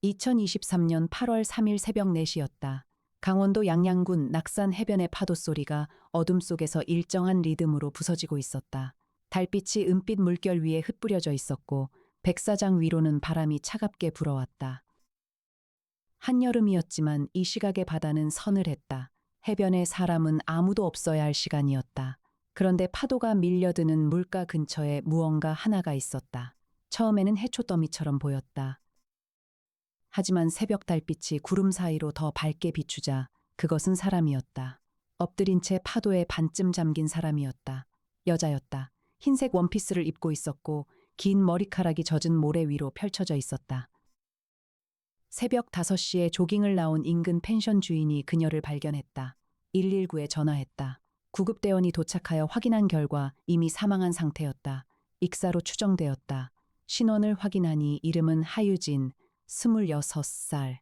2023년 8월 3일 새벽 4시였다. 강원도 양양군 낙산 해변의 파도 소리가 어둠 속에서 일정한 리듬으로 부서지고 있었다. 달빛이 은빛 물결 위에 흩뿌려져 있었고 백사장 위로는 바람이 차갑게 불어왔다. 한여름이었지만 이 시각의 바다는 서늘했다. 해변에 사람은 아무도 없어야 할 시간이었다. 그런데 파도가 밀려드는 물가 근처에 무언가 하나가 있었다. 처음에는 해초 더미처럼 보였다. 하지만 새벽 달빛이 구름 사이로 더 밝게 비추자 그것은 사람이었다. 엎드린 채 파도에 반쯤 잠긴 사람이었다. 여자였다. 흰색 원피스를 입고 있었고 긴 머리카락이 젖은 모래 위로 펼쳐져 있었다. 새벽 5시에 조깅을 나온 인근 펜션 주인이 그녀를 발견했다. 119에 전화했다. 구급대원이 도착하여 확인한 결과 이미 사망한 상태였다. 익사로 추정되었다. 신원을 확인하니 이름은 하유진, 26살.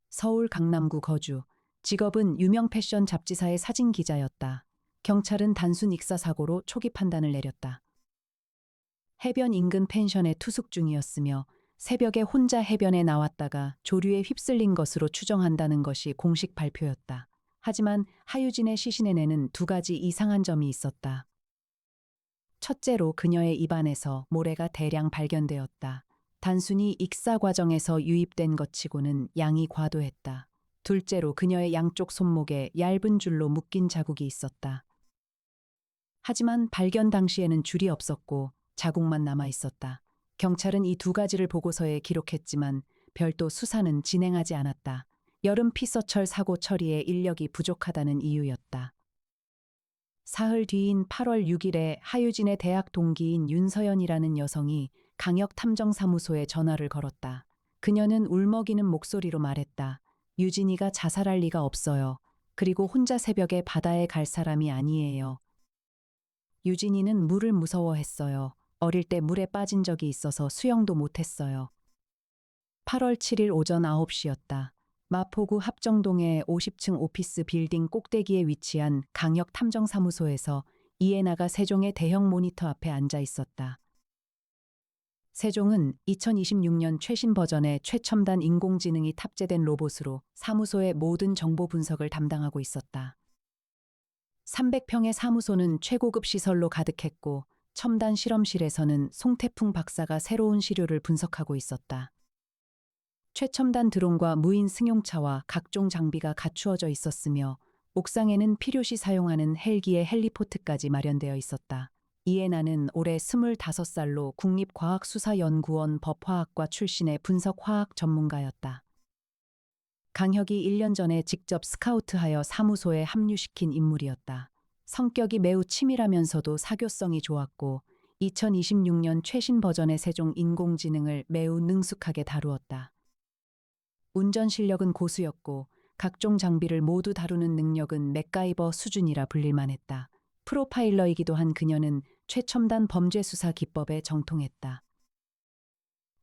서울 강남구 거주. 직업은 유명 패션 잡지사의 사진 기자였다. 경찰은 단순 익사 사고로 초기 판단을 내렸다. 해변 인근 펜션에 투숙 중이었으며 새벽에 혼자 해변에 나왔다가 조류에 휩쓸린 것으로 추정한다는 것이 공식 발표였다. 하지만 하유진의 시신에는 2가지 이상한 점이 있었다. 첫째로 그녀의 입안에서 모래가 대량 발견되었다. 단순히 익사 과정에서 유입된 것치고는 양이 과도했다. 둘째로 그녀의 양쪽 손목에 얇은 줄로 묶인 자국이 있었다. 하지만 발견 당시에는 줄이 없었고 자국만 남아 있었다. 경찰은 이 2가지를 보고서에 기록했지만 별도 수사는 진행하지 않았다. 여름 피서철 사고 처리에 인력이 부족하다는 이유였다. 사흘 뒤인 8월 6일에 하유진의 대학 동기인 윤서연이라는 여성이 강역탐정사무소에 전화를 걸었다. 그녀는 울먹이는 목소리로 말했다. 유진이가 자살할 리가 없어요. 그리고 혼자 새벽에 바다에 갈 사람이 아니에요. 유진이는 물을 무서워했어요. 어릴 때 물에 빠진 적이 있어서 수영도 못했어요. 8월 7일 오전 9시였다. 마포구 합정동의 50층 오피스 빌딩 꼭대기에 위치한 강역탐정사무소에서 이해나가 세종의 대형 모니터 앞에 앉아 있었다. 세종은 2026년 최신 버전의 최첨단 인공지능이 탑재된 로봇으로 사무소의 모든 정보 분석을 담당하고 있었다. 300평의 사무소는 최고급 시설로 가득했고 첨단 실험실에서는 송태풍 박사가 새로운 시료를 분석하고 있었다. 최첨단 드론과 무인 승용차와 각종 장비가 갖추어져 있었으며 옥상에는 필요시 사용하는 헬기의 헬리포트까지 마련되어 있었다. 이해나는 올해 25살로 국립과학수사연구원 법화학과 출신의 분석화학 전문가였다. 강혁이 1년 전에 직접 스카우트하여 사무소에 합류시킨 인물이었다. 성격이 매우 치밀하면서도 사교성이 좋았고 2026년 최신 버전의 세종 인공지능을 매우 능숙하게 다루었다. 운전 실력은 고수였고 각종 장비를 모두 다루는 능력은 맥가이버 수준이라 불릴만했다. 프로파일러이기도 한 그녀는 최첨단 범죄 수사 기법에 정통했다.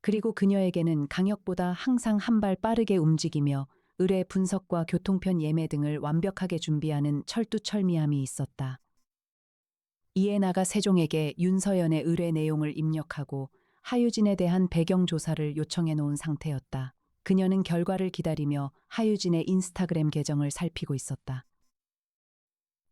그리고 그녀에게는 강혁보다 항상 한 발 빠르게 움직이며 의뢰 분석과 교통편 예매 등을 완벽하게 준비하는 철두철미함이 있었다. 이해나가 세종에게 윤서연의 의뢰 내용을 입력하고 하유진에 대한 배경 조사를 요청해 놓은 상태였다. 그녀는 결과를 기다리며 하유진의 인스타그램 계정을 살피고 있었다.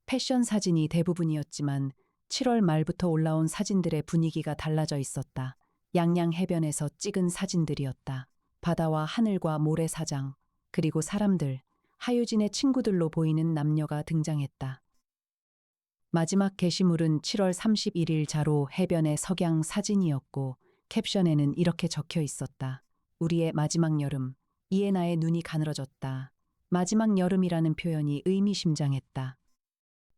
패션 사진이 대부분이었지만 7월 말부터 올라온 사진들의 분위기가 달라져 있었다. 양양 해변에서 찍은 사진들이었다. 바다와 하늘과 모래사장, 그리고 사람들, 하유진의 친구들로 보이는 남녀가 등장했다. 마지막 게시물은 7월 31일 자로 해변의 석양 사진이었고 캡션에는 이렇게 적혀 있었다. 우리의 마지막 여름, 이해나의 눈이 가늘어졌다. 마지막 여름이라는 표현이 의미심장했다.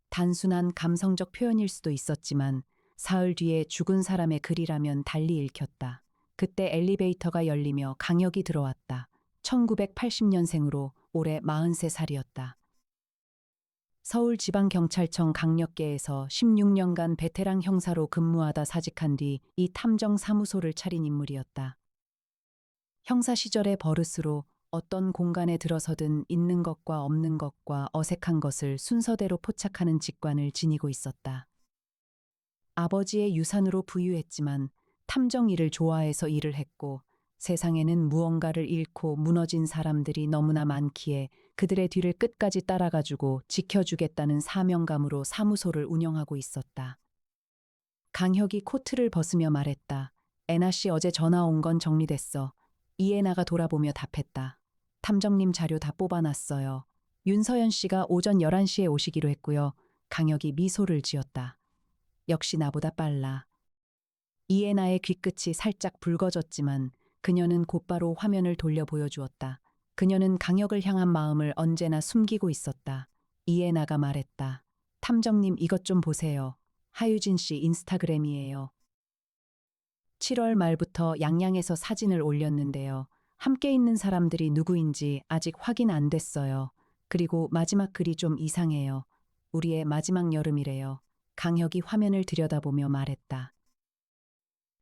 단순한 감성적 표현일 수도 있었지만 사흘 뒤에 죽은 사람의 글이라면 달리 읽혔다. 그때 엘리베이터가 열리며 강혁이 들어왔다. 1980년생으로 올해 43살이었다. 서울지방경찰청 강력계에서 16년간 베테랑 형사로 근무하다 사직한 뒤 이 탐정사무소를 차린 인물이었다. 형사 시절의 버릇으로 어떤 공간에 들어서든 있는 것과 없는 것과 어색한 것을 순서대로 포착하는 직관을 지니고 있었다. 아버지의 유산으로 부유했지만 탐정 일을 좋아해서 일을 했고 세상에는 무언가를 잃고 무너진 사람들이 너무나 많기에 그들의 뒤를 끝까지 따라가주고 지켜주겠다는 사명감으로 사무소를 운영하고 있었다. 강혁이 코트를 벗으며 말했다. 애나 씨 어제 전화 온 건 정리됐어. 이애나가 돌아보며 답했다. 탐정님 자료 다 뽑아놨어요. 윤서연 씨가 오전 11시에 오시기로 했고요. 강혁이 미소를 지었다. 역시 나보다 빨라. 이애나의 귀끝이 살짝 붉어졌지만 그녀는 곧바로 화면을 돌려 보여주었다. 그녀는 강혁을 향한 마음을 언제나 숨기고 있었다. 이애나가 말했다. 탐정님 이것 좀 보세요. 하유진 씨 인스타그램이에요. 7월 말부터 양양에서 사진을 올렸는데요. 함께 있는 사람들이 누구인지 아직 확인 안 됐어요. 그리고 마지막 글이 좀 이상해요. 우리의 마지막 여름이래요. 강혁이 화면을 들여다보며 말했다.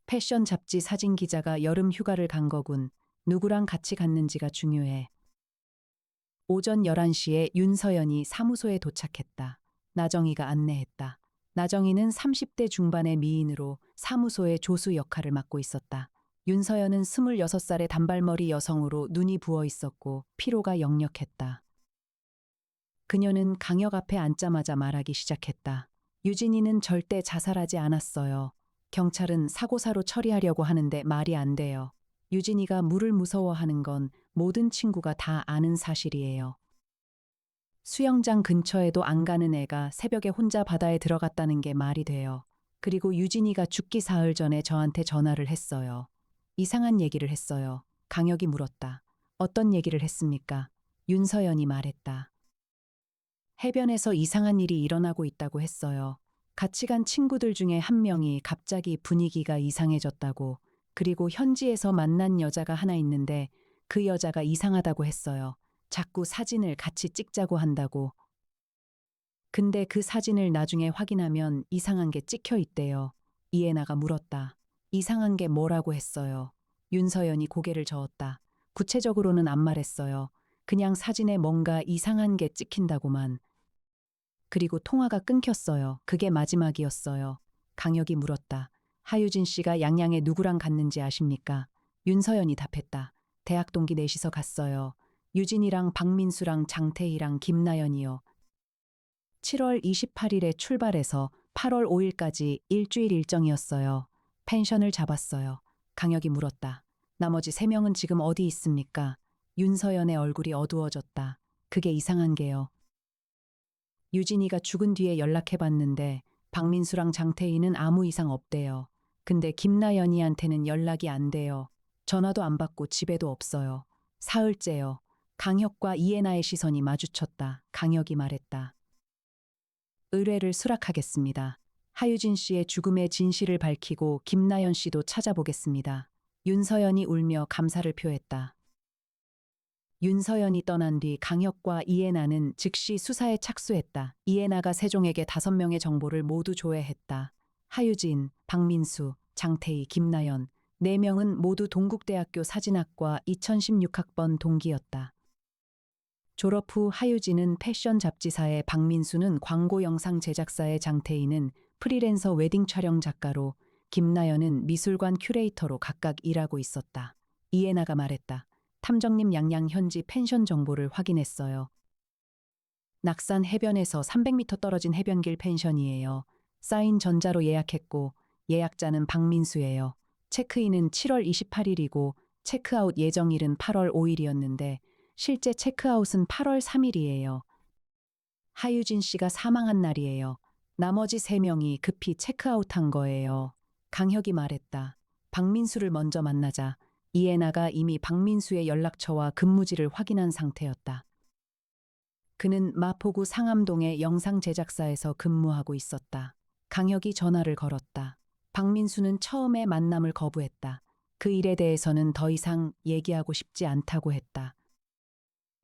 패션 잡지 사진 기자가 여름 휴가를 간 거군. 누구랑 같이 갔는지가 중요해. 오전 11시에 윤서연이 사무소에 도착했다. 나정희가 안내했다. 나정희는 30대 중반의 미인으로 사무소의 조수 역할을 맡고 있었다. 윤서연은 26살의 단발머리 여성으로 눈이 부어 있었고 피로가 역력했다. 그녀는 강혁 앞에 앉자마자 말하기 시작했다. 유진이는 절대 자살하지 않았어요. 경찰은 사고사로 처리하려고 하는데 말이 안 돼요. 유진이가 물을 무서워하는 건 모든 친구가 다 아는 사실이에요. 수영장 근처에도 안 가는 애가 새벽에 혼자 바다에 들어갔다는 게 말이 돼요. 그리고 유진이가 죽기 사흘 전에 저한테 전화를 했어요. 이상한 얘기를 했어요. 강혁이 물었다. 어떤 얘기를 했습니까? 윤서연이 말했다. 해변에서 이상한 일이 일어나고 있다고 했어요. 같이 간 친구들 중에 한 명이 갑자기 분위기가 이상해졌다고, 그리고 현지에서 만난 여자가 하나 있는데 그 여자가 이상하다고 했어요. 자꾸 사진을 같이 찍자고 한다고. 근데 그 사진을 나중에 확인하면 이상한 게 찍혀 있대요. 이애나가 물었다. 이상한 게 뭐라고 했어요? 윤서연이 고개를 저었다. 구체적으로는 안 말했어요. 그냥 사진에 뭔가 이상한 게 찍힌다고만. 그리고 통화가 끊겼어요. 그게 마지막이었어요. 강혁이 물었다. 하유진 씨가 양양에 누구랑 갔는지 아십니까? 윤서연이 답했다. 대학 동기 넷이서 갔어요. 유진이랑 박민수랑 장태희랑 김나연이요. 7월 28일에 출발해서 8월 5일까지 일주일 일정이었어요. 펜션을 잡았어요. 강혁이 물었다. 나머지 3명은 지금 어디 있습니까? 윤서연의 얼굴이 어두워졌다. 그게 이상한 게요. 유진이가 죽은 뒤에 연락해봤는데 박민수랑 장태희는 아무 이상 없대요. 근데 김나연이한테는 연락이 안 돼요. 전화도 안 받고 집에도 없어요. 사흘째요. 강혁과 이애나의 시선이 마주쳤다. 강혁이 말했다. 의뢰를 수락하겠습니다. 하유진 씨의 죽음의 진실을 밝히고 김나연 씨도 찾아보겠습니다. 윤서연이 울며 감사를 표했다. 윤서연이 떠난 뒤 강혁과 이애나는 즉시 수사에 착수했다. 이애나가 세종에게 5명의 정보를 모두 조회했다. 하유진, 박민수, 장태희, 김나연 4명은 모두 동국대학교 사진학과 2016학번 동기였다. 졸업 후 하유진은 패션 잡지사의, 박민수는 광고 영상 제작사의, 장태희는 프리랜서 웨딩 촬영 작가로, 김나연은 미술관 큐레이터로 각각 일하고 있었다. 이애나가 말했다. 탐정님 양양 현지 펜션 정보를 확인했어요. 낙산 해변에서 300m 떨어진 해변길 펜션이에요. 사인 전자로 예약했고 예약자는 박민수예요. 체크인은 7월 28일이고 체크아웃 예정일은 8월 5일이었는데 실제 체크아웃은 8월 3일이에요. 하유진 씨가 사망한 날이에요. 나머지 3명이 급히 체크아웃한 거예요. 강혁이 말했다. 박민수를 먼저 만나자. 이애나가 이미 박민수의 연락처와 근무지를 확인한 상태였다. 그는 마포구 상암동의 영상 제작사에서 근무하고 있었다. 강혁이 전화를 걸었다. 박민수는 처음에 만남을 거부했다. 그 일에 대해서는 더 이상 얘기하고 싶지 않다고 했다.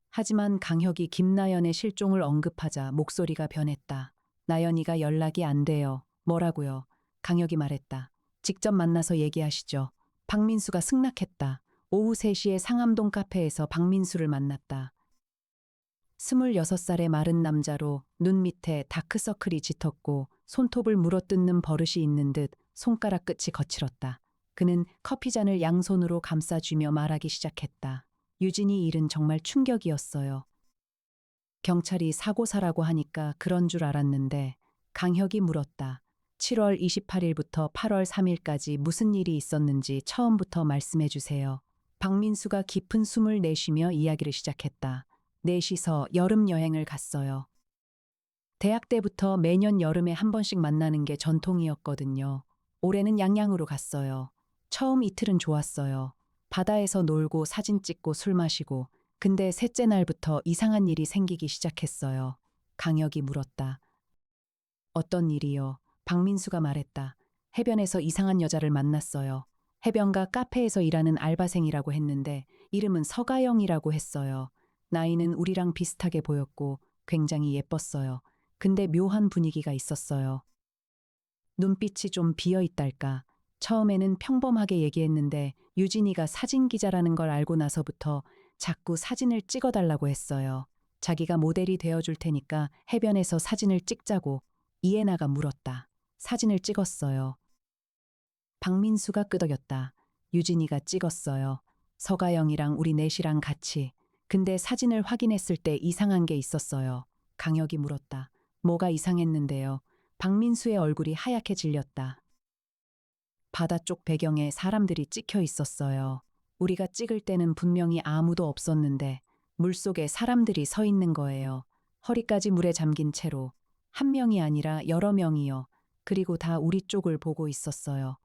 하지만 강혁이 김나연의 실종을 언급하자 목소리가 변했다. 나연이가 연락이 안 돼요. 뭐라고요? 강혁이 말했다. 직접 만나서 얘기하시죠. 박민수가 승낙했다. 오후 3시에 상암동 카페에서 박민수를 만났다. 26살의 마른 남자로 눈 밑에 다크서클이 짙었고 손톱을 물어뜯는 버릇이 있는 듯 손가락 끝이 거칠었다. 그는 커피잔을 양손으로 감싸쥐며 말하기 시작했다. 유진이 일은 정말 충격이었어요. 경찰이 사고사라고 하니까 그런 줄 알았는데 강혁이 물었다. 7월 28일부터 8월 3일까지 무슨 일이 있었는지 처음부터 말씀해 주세요. 박민수가 깊은 숨을 내쉬며 이야기를 시작했다. 넷이서 여름 여행을 갔어요. 대학 때부터 매년 여름에 한 번씩 만나는 게 전통이었거든요. 올해는 양양으로 갔어요. 처음 이틀은 좋았어요. 바다에서 놀고 사진 찍고 술 마시고. 근데 셋째 날부터 이상한 일이 생기기 시작했어요. 강혁이 물었다. 어떤 일이요? 박민수가 말했다. 해변에서 이상한 여자를 만났어요. 해변가 카페에서 일하는 알바생이라고 했는데 이름은 서가영이라고 했어요. 나이는 우리랑 비슷하게 보였고 굉장히 예뻤어요. 근데 묘한 분위기가 있었어요. 눈빛이 좀 비어 있달까. 처음에는 평범하게 얘기했는데 유진이가 사진 기자라는 걸 알고 나서부터 자꾸 사진을 찍어달라고 했어요. 자기가 모델이 되어줄 테니까 해변에서 사진을 찍자고. 이해나가 물었다. 사진을 찍었어요. 박민수가 끄덕였다. 유진이가 찍었어요. 서가영이랑 우리 넷이랑 같이. 근데 사진을 확인했을 때 이상한 게 있었어요. 강혁이 물었다. 뭐가 이상했는데요. 박민수의 얼굴이 하얗게 질렸다. 바다 쪽 배경에 사람들이 찍혀 있었어요. 우리가 찍을 때는 분명히 아무도 없었는데 물속에 사람들이 서 있는 거예요. 허리까지 물에 잠긴 채로. 한 명이 아니라 여러 명이요. 그리고 다 우리 쪽을 보고 있었어요.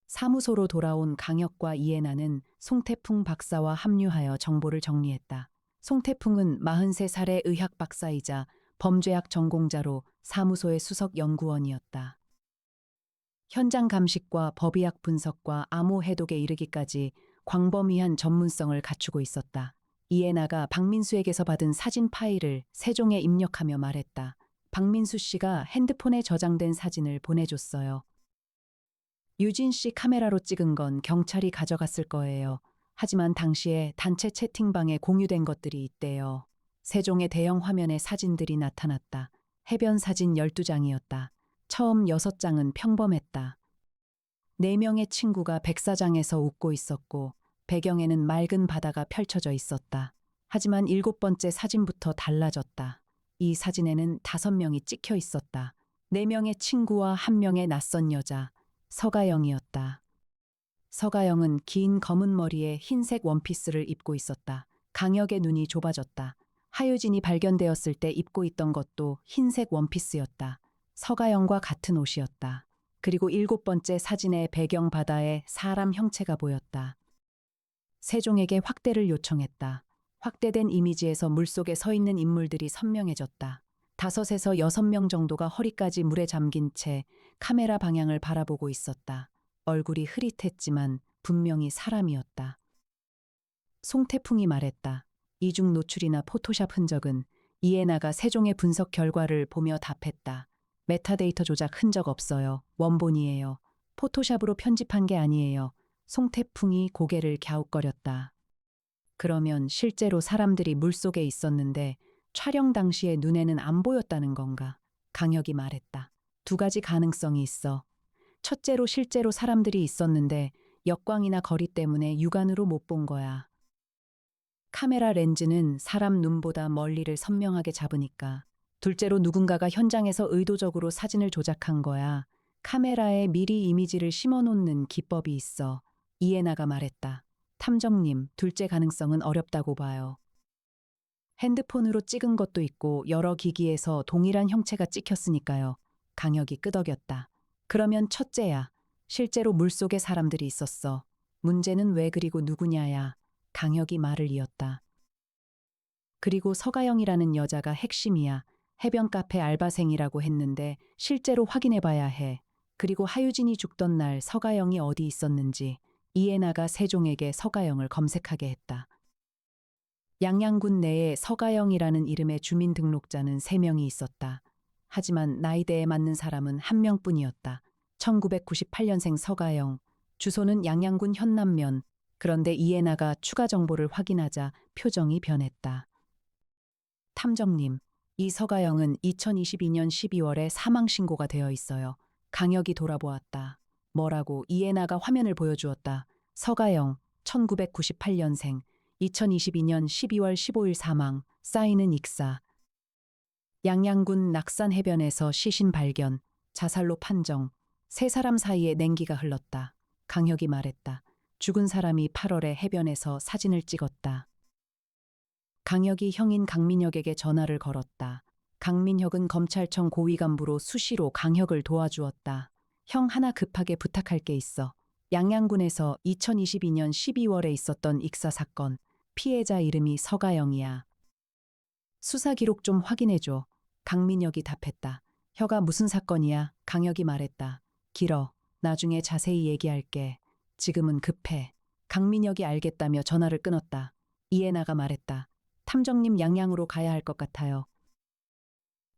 사무소로 돌아온 강혁과 이해나는 송태풍 박사와 합류하여 정보를 정리했다. 송태풍은 43살의 의학 박사이자 범죄학 전공자로 사무소의 수석 연구원이었다. 현장 감식과 법의학 분석과 암호 해독에 이르기까지 광범위한 전문성을 갖추고 있었다. 이해나가 박민수에게서 받은 사진 파일을 세종에 입력하며 말했다. 박민수 씨가 핸드폰에 저장된 사진을 보내줬어요. 유진 씨 카메라로 찍은 건 경찰이 가져갔을 거예요. 하지만 당시에 단체 채팅방에 공유된 것들이 있대요. 세종의 대형 화면에 사진들이 나타났다. 해변 사진 12장이었다. 처음 6장은 평범했다. 4명의 친구가 백사장에서 웃고 있었고 배경에는 맑은 바다가 펼쳐져 있었다. 하지만 7번째 사진부터 달라졌다. 이 사진에는 5명이 찍혀 있었다. 4명의 친구와 1명의 낯선 여자, 서가영이었다. 서가영은 긴 검은 머리에 흰색 원피스를 입고 있었다. 강혁의 눈이 좁아졌다. 하유진이 발견되었을 때 입고 있던 것도 흰색 원피스였다. 서가영과 같은 옷이었다. 그리고 7번째 사진의 배경 바다에 사람 형체가 보였다. 세종에게 확대를 요청했다. 확대된 이미지에서 물속에 서 있는 인물들이 선명해졌다. 5에서 6명 정도가 허리까지 물에 잠긴 채 카메라 방향을 바라보고 있었다. 얼굴이 흐릿했지만 분명히 사람이었다. 송태풍이 말했다. 이중 노출이나 포토샵 흔적은. 이해나가 세종의 분석 결과를 보며 답했다. 메타데이터 조작 흔적 없어요. 원본이에요. 포토샵으로 편집한 게 아니에요. 송태풍이 고개를 갸웃거렸다. 그러면 실제로 사람들이 물속에 있었는데 촬영 당시에 눈에는 안 보였다는 건가? 강혁이 말했다. 2가지 가능성이 있어. 첫째로 실제로 사람들이 있었는데 역광이나 거리 때문에 육안으로 못 본 거야. 카메라 렌즈는 사람 눈보다 멀리를 선명하게 잡으니까. 둘째로 누군가가 현장에서 의도적으로 사진을 조작한 거야. 카메라에 미리 이미지를 심어놓는 기법이 있어. 이해나가 말했다. 탐정님, 둘째 가능성은 어렵다고 봐요. 핸드폰으로 찍은 것도 있고 여러 기기에서 동일한 형체가 찍혔으니까요. 강혁이 끄덕였다. 그러면 첫째야. 실제로 물속에 사람들이 있었어. 문제는 왜 그리고 누구냐야. 강혁이 말을 이었다. 그리고 서가영이라는 여자가 핵심이야. 해변 카페 알바생이라고 했는데 실제로 확인해봐야 해. 그리고 하유진이 죽던 날 서가영이 어디 있었는지. 이해나가 세종에게 서가영을 검색하게 했다. 양양군 내에 서가영이라는 이름의 주민등록자는 3명이 있었다. 하지만 나이대에 맞는 사람은 1명뿐이었다. 1998년생 서가영, 주소는 양양군 현남면. 그런데 이해나가 추가 정보를 확인하자 표정이 변했다. 탐정님, 이 서가영은 2022년 12월에 사망신고가 되어 있어요. 강혁이 돌아보았다. 뭐라고? 이해나가 화면을 보여주었다. 서가영, 1998년생, 2022년 12월 15일 사망, 쌓이는 익사. 양양군 낙산 해변에서 시신 발견, 자살로 판정. 세 사람 사이에 냉기가 흘렀다. 강혁이 말했다. 죽은 사람이 8월에 해변에서 사진을 찍었다. 강혁이 형인 강민혁에게 전화를 걸었다. 강민혁은 검찰청 고위 간부로 수시로 강혁을 도와주었다. 형 하나 급하게 부탁할 게 있어. 양양군에서 2022년 12월에 있었던 익사 사건, 피해자 이름이 서가영이야. 수사 기록 좀 확인해줘. 강민혁이 답했다. 혀가 무슨 사건이야? 강혁이 말했다. 길어. 나중에 자세히 얘기할게. 지금은 급해. 강민혁이 알겠다며 전화를 끊었다. 이해나가 말했다. 탐정님 양양으로 가야 할 것 같아요.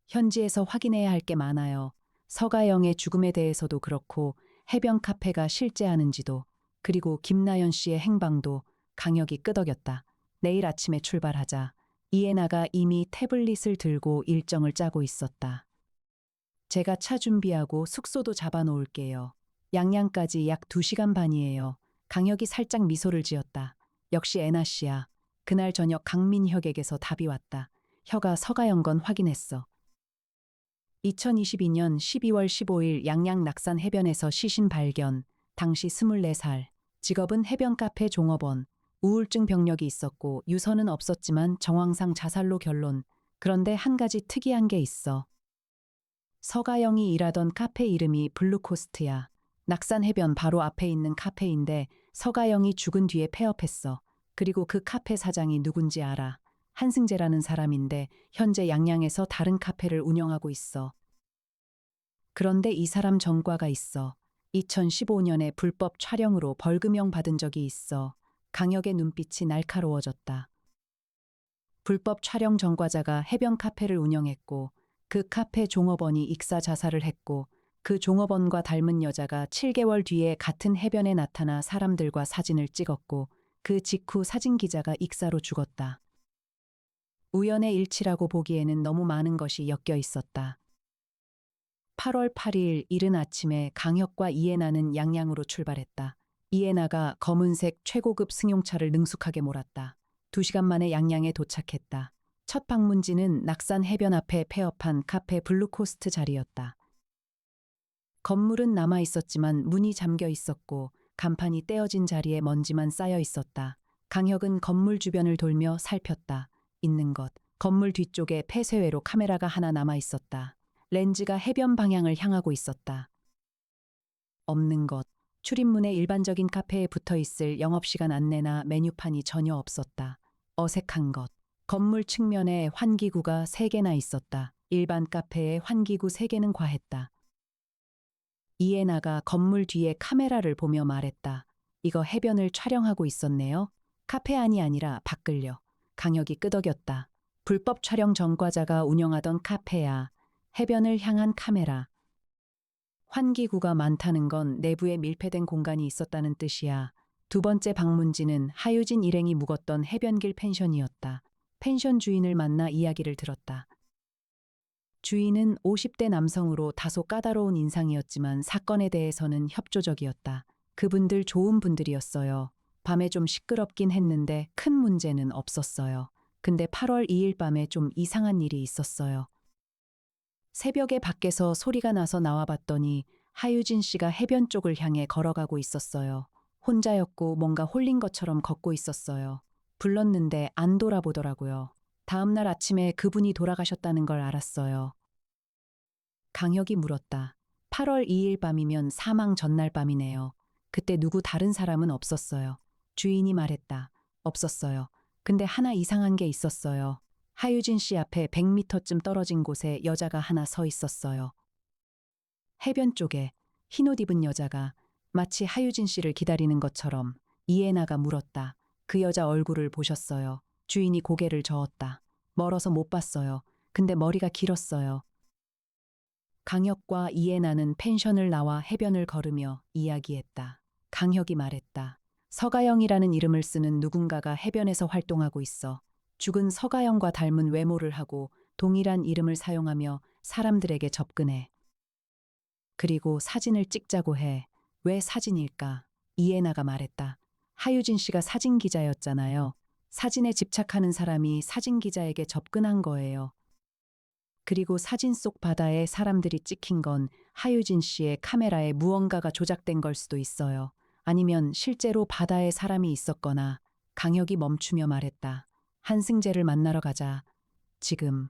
현지에서 확인해야 할 게 많아요. 서가영의 죽음에 대해서도 그렇고 해변 카페가 실제하는지도, 그리고 김나연 씨의 행방도. 강혁이 끄덕였다. 내일 아침에 출발하자. 이해나가 이미 태블릿을 들고 일정을 짜고 있었다. 제가 차 준비하고 숙소도 잡아놓을게요. 양양까지 약 2시간 반이에요. 강혁이 살짝 미소를 지었다. 역시 애나 씨야. 그날 저녁 강민혁에게서 답이 왔다. 혀가 서가영 건 확인했어. 2022년 12월 15일 양양 낙산 해변에서 시신 발견. 당시 24살. 직업은 해변 카페 종업원. 우울증 병력이 있었고 유서는 없었지만 정황상 자살로 결론. 그런데 한 가지 특이한 게 있어. 서가영이 일하던 카페 이름이 블루코스트야. 낙산 해변 바로 앞에 있는 카페인데 서가영이 죽은 뒤에 폐업했어. 그리고 그 카페 사장이 누군지 알아. 한승재라는 사람인데 현재 양양에서 다른 카페를 운영하고 있어. 그런데 이 사람 전과가 있어. 2015년에 불법 촬영으로 벌금형 받은 적이 있어. 강혁의 눈빛이 날카로워졌다. 불법 촬영 전과자가 해변 카페를 운영했고 그 카페 종업원이 익사 자살을 했고 그 종업원과 닮은 여자가 7개월 뒤에 같은 해변에 나타나 사람들과 사진을 찍었고 그 직후 사진 기자가 익사로 죽었다. 우연의 일치라고 보기에는 너무 많은 것이 엮여 있었다. 8월 8일 이른 아침에 강혁과 이해나는 양양으로 출발했다. 이해나가 검은색 최고급 승용차를 능숙하게 몰았다. 2시간 만에 양양에 도착했다. 첫 방문지는 낙산 해변 앞에 폐업한 카페 블루코스트 자리였다. 건물은 남아 있었지만 문이 잠겨 있었고 간판이 떼어진 자리에 먼지만 쌓여 있었다. 강혁은 건물 주변을 돌며 살폈다. 있는 것. 건물 뒤쪽에 폐쇄회로 카메라가 하나 남아 있었다. 렌즈가 해변 방향을 향하고 있었다. 없는 것. 출입문에 일반적인 카페에 붙어 있을 영업시간 안내나 메뉴판이 전혀 없었다. 어색한 것. 건물 측면에 환기구가 3개나 있었다. 일반 카페에 환기구 3개는 과했다. 이해나가 건물 뒤에 카메라를 보며 말했다. 이거 해변을 촬영하고 있었네요. 카페 안이 아니라 밖을요. 강혁이 끄덕였다. 불법 촬영 전과자가 운영하던 카페야. 해변을 향한 카메라. 환기구가 많다는 건 내부에 밀폐된 공간이 있었다는 뜻이야. 두 번째 방문지는 하유진 일행이 묵었던 해변길 펜션이었다. 펜션 주인을 만나 이야기를 들었다. 주인은 50대 남성으로 다소 까다로운 인상이었지만 사건에 대해서는 협조적이었다. 그분들 좋은 분들이었어요. 밤에 좀 시끄럽긴 했는데 큰 문제는 없었어요. 근데 8월 2일 밤에 좀 이상한 일이 있었어요. 새벽에 밖에서 소리가 나서 나와봤더니 하유진 씨가 해변 쪽을 향해 걸어가고 있었어요. 혼자였고 뭔가 홀린 것처럼 걷고 있었어요. 불렀는데 안 돌아보더라고요. 다음날 아침에 그분이 돌아가셨다는 걸 알았어요. 강혁이 물었다. 8월 2일 밤이면 사망 전날 밤이네요. 그때 누구 다른 사람은 없었어요. 주인이 말했다. 없었어요. 근데 하나 이상한 게 있었어요. 하유진 씨 앞에 100m쯤 떨어진 곳에 여자가 하나 서 있었어요. 해변 쪽에 흰 옷 입은 여자가 마치 하유진 씨를 기다리는 것처럼. 이해나가 물었다. 그 여자 얼굴을 보셨어요? 주인이 고개를 저었다. 멀어서 못 봤어요. 근데 머리가 길었어요. 강혁과 이해나는 펜션을 나와 해변을 걸으며 이야기했다. 강혁이 말했다. 서가영이라는 이름을 쓰는 누군가가 해변에서 활동하고 있어. 죽은 서가영과 닮은 외모를 하고 동일한 이름을 사용하며 사람들에게 접근해. 그리고 사진을 찍자고 해. 왜 사진일까? 이해나가 말했다. 하유진 씨가 사진 기자였잖아요. 사진에 집착하는 사람이 사진 기자에게 접근한 거예요. 그리고 사진 속 바다에 사람들이 찍힌 건 하유진 씨의 카메라에 무언가가 조작된 걸 수도 있어요. 아니면 실제로 바다에 사람이 있었거나. 강혁이 멈추며 말했다. 한승재를 만나러 가자. 지금.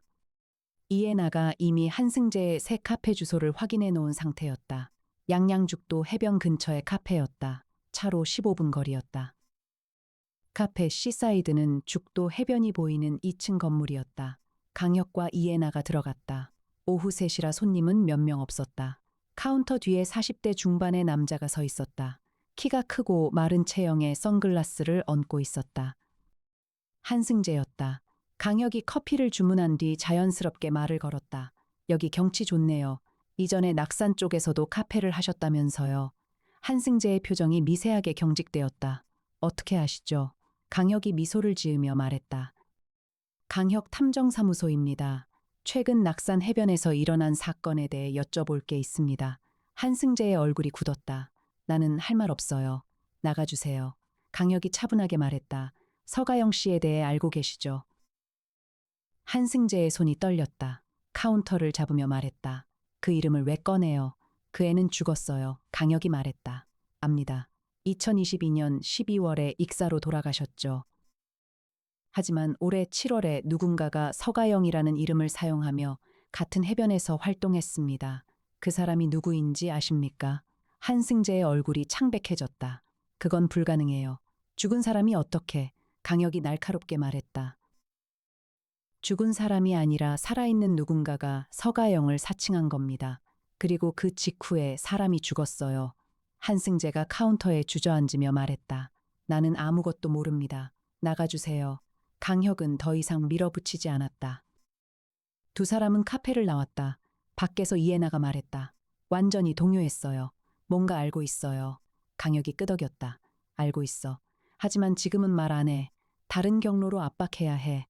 이해나가 이미 한승재의 새 카페 주소를 확인해 놓은 상태였다. 양양죽도 해변 근처의 카페였다. 차로 15분 거리였다. 카페 시사이드는 죽도 해변이 보이는 2층 건물이었다. 강혁과 이해나가 들어갔다. 오후 3시라 손님은 몇 명 없었다. 카운터 뒤에 40대 중반의 남자가 서 있었다. 키가 크고 마른 체형에 선글라스를 얹고 있었다. 한승재였다. 강혁이 커피를 주문한 뒤 자연스럽게 말을 걸었다. 여기 경치 좋네요. 이전에 낙산 쪽에서도 카페를 하셨다면서요. 한승재의 표정이 미세하게 경직되었다. 어떻게 아시죠? 강혁이 미소를 지으며 말했다. 강혁 탐정사무소입니다. 최근 낙산 해변에서 일어난 사건에 대해 여쭤볼 게 있습니다. 한승재의 얼굴이 굳었다. 나는 할 말 없어요. 나가주세요. 강혁이 차분하게 말했다. 서가영 씨에 대해 알고 계시죠? 한승재의 손이 떨렸다. 카운터를 잡으며 말했다. 그 이름을 왜 꺼내요? 그 애는 죽었어요. 강혁이 말했다. 압니다. 2022년 12월에 익사로 돌아가셨죠. 하지만 올해 7월에 누군가가 서가영이라는 이름을 사용하며 같은 해변에서 활동했습니다. 그 사람이 누구인지 아십니까? 한승재의 얼굴이 창백해졌다. 그건 불가능해요. 죽은 사람이 어떻게? 강혁이 날카롭게 말했다. 죽은 사람이 아니라 살아있는 누군가가 서가영을 사칭한 겁니다. 그리고 그 직후에 사람이 죽었어요. 한승재가 카운터에 주저앉으며 말했다. 나는 아무것도 모릅니다. 나가주세요. 강혁은 더 이상 밀어붙이지 않았다. 두 사람은 카페를 나왔다. 밖에서 이해나가 말했다. 완전히 동요했어요. 뭔가 알고 있어요. 강혁이 끄덕였다. 알고 있어. 하지만 지금은 말 안 해. 다른 경로로 압박해야 해.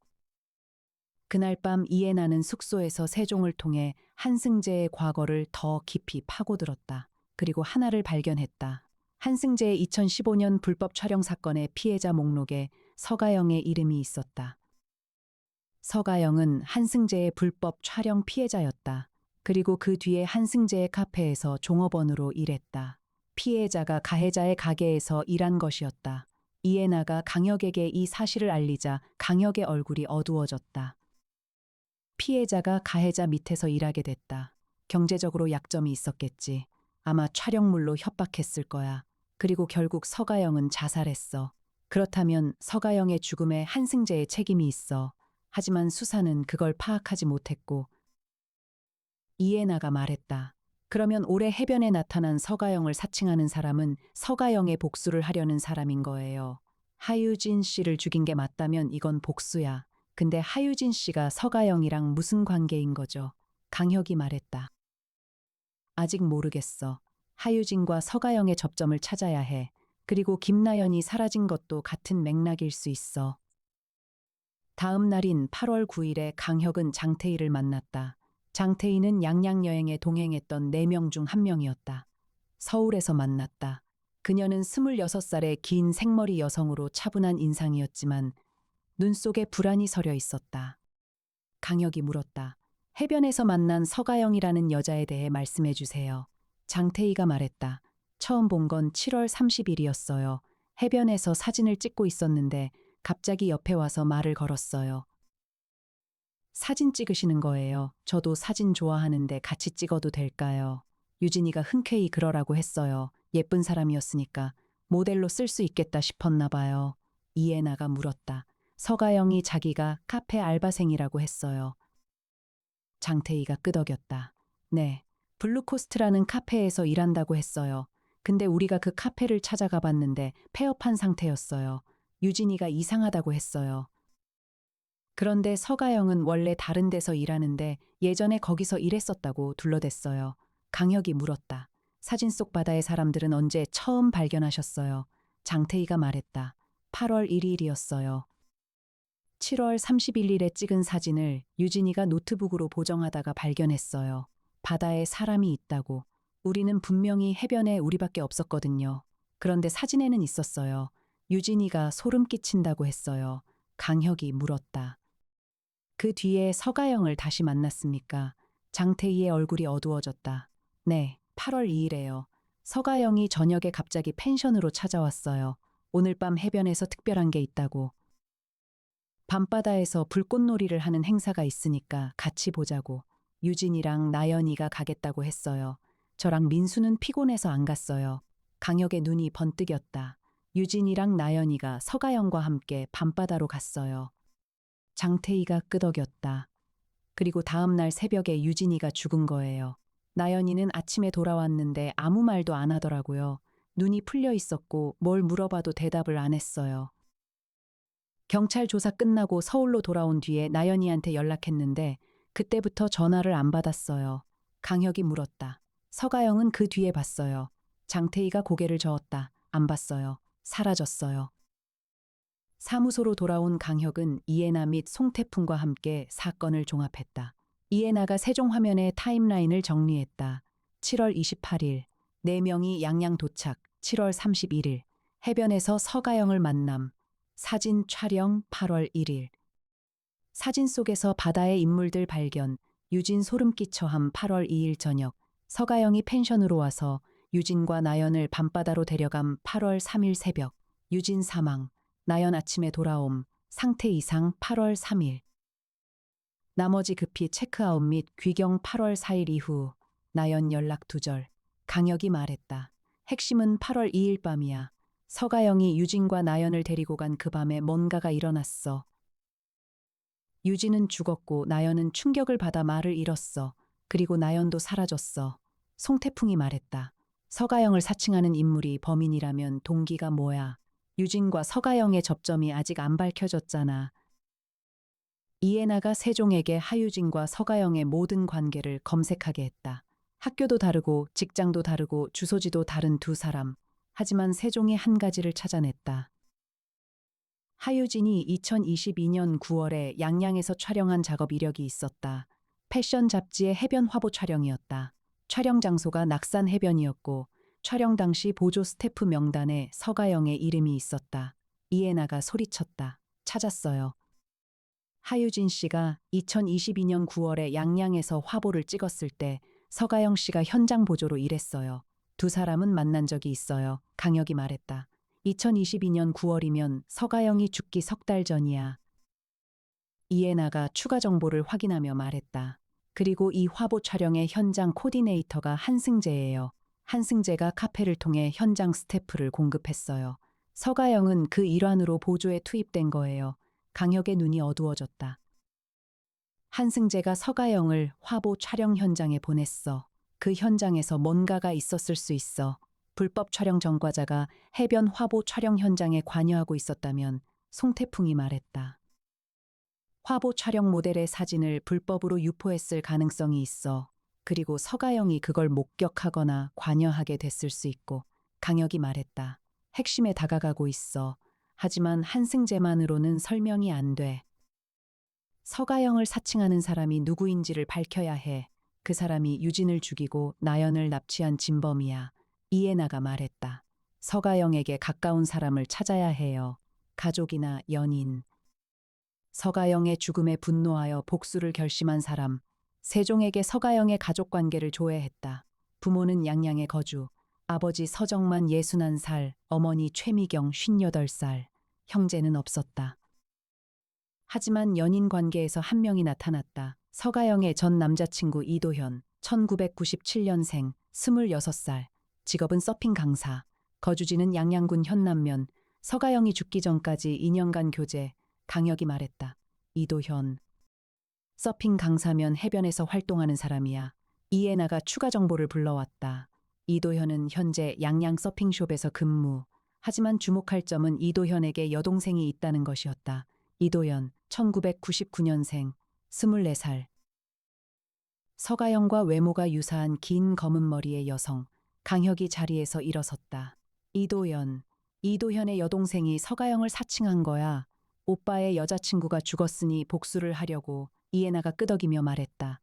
그날 밤 이해나는 숙소에서 세종을 통해 한승재의 과거를 더 깊이 파고들었다. 그리고 하나를 발견했다. 한승재의 2015년 불법 촬영 사건의 피해자 목록에 서가영의 이름이 있었다. 서가영은 한승재의 불법 촬영 피해자였다. 그리고 그 뒤에 한승재의 카페에서 종업원으로 일했다. 피해자가 가해자의 가게에서 일한 것이었다. 이해나가 강혁에게 이 사실을 알리자 강혁의 얼굴이 어두워졌다. 피해자가 가해자 밑에서 일하게 됐다. 경제적으로 약점이 있었겠지. 아마 촬영물로 협박했을 거야. 그리고 결국 서가영은 자살했어. 그렇다면 서가영의 죽음에 한승재의 책임이 있어. 하지만 수사는 그걸 파악하지 못했고. 이해나가 말했다. 그러면 올해 해변에 나타난 서가영을 사칭하는 사람은 서가영의 복수를 하려는 사람인 거예요. 하유진 씨를 죽인 게 맞다면 이건 복수야. 근데 하유진 씨가 서가영이랑 무슨 관계인 거죠? 강혁이 말했다. 아직 모르겠어. 하유진과 서가영의 접점을 찾아야 해. 그리고 김나연이 사라진 것도 같은 맥락일 수 있어. 다음 날인 8월 9일에 강혁은 장태희를 만났다. 장태희는 양양 여행에 동행했던 4명 중 1명이었다. 서울에서 만났다. 그녀는 26살의 긴 생머리 여성으로 차분한 인상이었지만 눈 속에 불안이 서려 있었다. 강혁이 물었다. 해변에서 만난 서가영이라는 여자에 대해 말씀해 주세요. 장태희가 말했다. 처음 본 건 7월 30일이었어요. 해변에서 사진을 찍고 있었는데 갑자기 옆에 와서 말을 걸었어요. 사진 찍으시는 거예요. 저도 사진 좋아하는데 같이 찍어도 될까요? 유진이가 흔쾌히 그러라고 했어요. 예쁜 사람이었으니까 모델로 쓸 수 있겠다 싶었나 봐요. 이해나가 물었다. 서가영이 자기가 카페 알바생이라고 했어요. 장태희가 끄덕였다. 네, 블루코스트라는 카페에서 일한다고 했어요. 근데 우리가 그 카페를 찾아가 봤는데 폐업한 상태였어요. 유진이가 이상하다고 했어요. 그런데 서가영은 원래 다른 데서 일하는데 예전에 거기서 일했었다고 둘러댔어요. 강혁이 물었다. 사진 속 바다의 사람들은 언제 처음 발견하셨어요? 장태희가 말했다. 8월 1일이었어요. 7월 31일에 찍은 사진을 유진이가 노트북으로 보정하다가 발견했어요. 바다에 사람이 있다고. 우리는 분명히 해변에 우리밖에 없었거든요. 그런데 사진에는 있었어요. 유진이가 소름 끼친다고 했어요. 강혁이 물었다. 그 뒤에 서가영을 다시 만났습니까? 장태희의 얼굴이 어두워졌다. 네, 8월 2일에요. 서가영이 저녁에 갑자기 펜션으로 찾아왔어요. 오늘 밤 해변에서 특별한 게 있다고. 밤바다에서 불꽃놀이를 하는 행사가 있으니까 같이 보자고. 유진이랑 나연이가 가겠다고 했어요. 저랑 민수는 피곤해서 안 갔어요. 강혁의 눈이 번뜩였다. 유진이랑 나연이가 서가영과 함께 밤바다로 갔어요. 장태희가 끄덕였다. 그리고 다음 날 새벽에 유진이가 죽은 거예요. 나연이는 아침에 돌아왔는데 아무 말도 안 하더라고요. 눈이 풀려 있었고 뭘 물어봐도 대답을 안 했어요. 경찰 조사 끝나고 서울로 돌아온 뒤에 나연이한테 연락했는데 그때부터 전화를 안 받았어요. 강혁이 물었다. 서가영은 그 뒤에 봤어요. 장태희가 고개를 저었다. 안 봤어요. 사라졌어요. 사무소로 돌아온 강혁은 이해나 및 송태풍과 함께 사건을 종합했다. 이해나가 세종 화면의 타임라인을 정리했다. 7월 28일, 4명이 양양 도착. 7월 31일, 해변에서 서가영을 만남. 사진 촬영 8월 1일. 사진 속에서 바다의 인물들 발견. 유진 소름 끼쳐함 8월 2일 저녁. 서가영이 펜션으로 와서 유진과 나연을 밤바다로 데려감 8월 3일 새벽. 유진 사망. 나연 아침에 돌아옴. 상태 이상 8월 3일. 나머지 급히 체크아웃 및 귀경 8월 4일 이후. 나연 연락 두절. 강혁이 말했다. 핵심은 8월 2일 밤이야. 서가영이 유진과 나연을 데리고 간 그 밤에 뭔가가 일어났어. 유진은 죽었고 나연은 충격을 받아 말을 잃었어. 그리고 나연도 사라졌어. 송태풍이 말했다. 서가영을 사칭하는 인물이 범인이라면 동기가 뭐야? 유진과 서가영의 접점이 아직 안 밝혀졌잖아. 이해나가 세종에게 하유진과 서가영의 모든 관계를 검색하게 했다. 학교도 다르고 직장도 다르고 주소지도 다른 두 사람. 하지만 세종이 한 가지를 찾아냈다. 하유진이 2022년 9월에 양양에서 촬영한 작업 이력이 있었다. 패션 잡지의 해변 화보 촬영이었다. 촬영 장소가 낙산 해변이었고 촬영 당시 보조 스태프 명단에 서가영의 이름이 있었다. 이해나가 소리쳤다. 찾았어요. 하유진 씨가 2022년 9월에 양양에서 화보를 찍었을 때 서가영 씨가 현장 보조로 일했어요. 두 사람은 만난 적이 있어요. 강혁이 말했다. 2022년 9월이면 서가영이 죽기 석 달 전이야. 이해나가 추가 정보를 확인하며 말했다. 그리고 이 화보 촬영의 현장 코디네이터가 한승재예요. 한승재가 카페를 통해 현장 스태프를 공급했어요. 서가영은 그 일환으로 보조에 투입된 거예요. 강혁의 눈이 어두워졌다. 한승재가 서가영을 화보 촬영 현장에 보냈어. 그 현장에서 뭔가가 있었을 수 있어. 불법 촬영 전과자가 해변 화보 촬영 현장에 관여하고 있었다면 송태풍이 말했다. 화보 촬영 모델의 사진을 불법으로 유포했을 가능성이 있어. 그리고 서가영이 그걸 목격하거나 관여하게 됐을 수 있고 강혁이 말했다. 핵심에 다가가고 있어. 하지만 한승재만으로는 설명이 안 돼. 서가영을 사칭하는 사람이 누구인지를 밝혀야 해. 그 사람이 유진을 죽이고 나연을 납치한 진범이야. 이해나가 말했다. 서가영에게 가까운 사람을 찾아야 해요. 가족이나 연인. 서가영의 죽음에 분노하여 복수를 결심한 사람. 세종에게 서가영의 가족관계를 조회했다. 부모는 양양에 거주. 아버지 서정만 61살, 어머니 최미경 58살. 형제는 없었다. 하지만 연인 관계에서 한 명이 나타났다. 서가영의 전 남자친구 이도현, 1997년생, 26살. 직업은 서핑 강사. 거주지는 양양군 현남면. 서가영이 죽기 전까지 2년간 교제. 강혁이 말했다. 이도현. 서핑 강사면 해변에서 활동하는 사람이야. 이해나가 추가 정보를 불러왔다. 이도현은 현재 양양 서핑숍에서 근무. 하지만 주목할 점은 이도현에게 여동생이 있다는 것이었다. 이도현, 1999년생, 24살. 서가영과 외모가 유사한 긴 검은 머리의 여성. 강혁이 자리에서 일어섰다. 이도현의 여동생이 서가영을 사칭한 거야. 오빠의 여자친구가 죽었으니 복수를 하려고. 이해나가 끄덕이며 말했다.